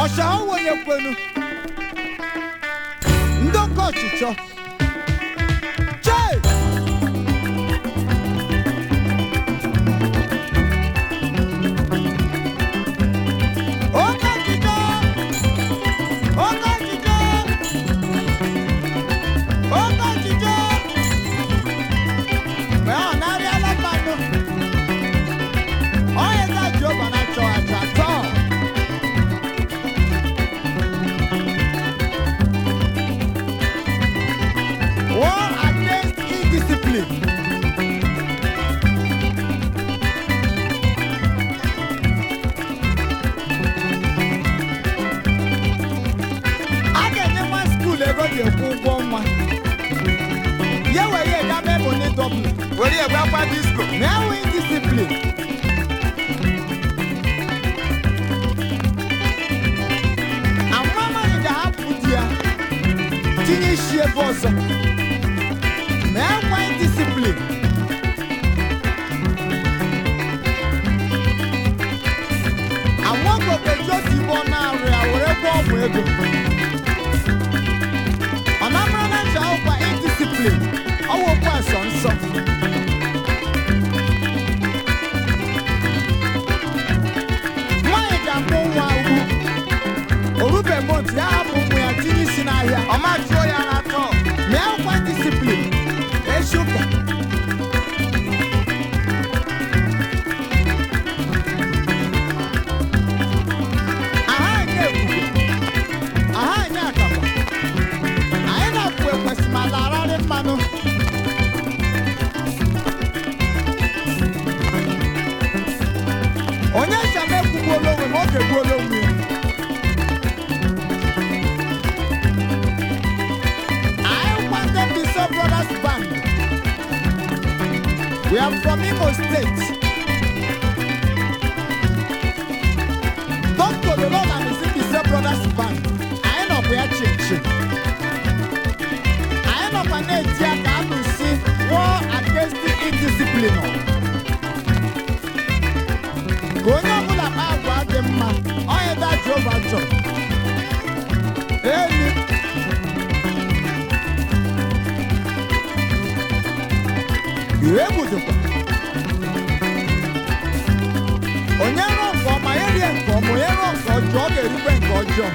Osha wonye kwenu. Ndoko chicho. Che! Oka chicho! Oka chicho! Oka chicho! Well, now they are like that. Oh, yes, that job on that show. War against indiscipline. I get in my school, I got the full one. Yeah, well, yeah, that man will need double. Well, yeah, well, by this school. Now indiscipline. And mama in the half put here. Teenage year boss. Now, why discipline? I want to be just the one now, wherever we go. And I'm running out by indiscipline. I will pass on something. My damn wow. Orube Monty, I have a tennis in here. I'm not sure you're at all. Now, why discipline? Sugar. Aha, nyakapa. I end up with my Lara Mano. Onyesha make bolo we mo ke bolo mi. I want them to serve brothers band. We are from Imo State. Don't go to the Lord and receive the same brothers band. I end up where church. I end up an idea to see war against the indiscipline. Going on with a power of the man. I am that job. You able to Onyero for my area for Moyero for jog a river for John.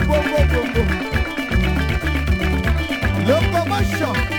bongo bongo. Locomotion.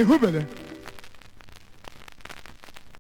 ihubele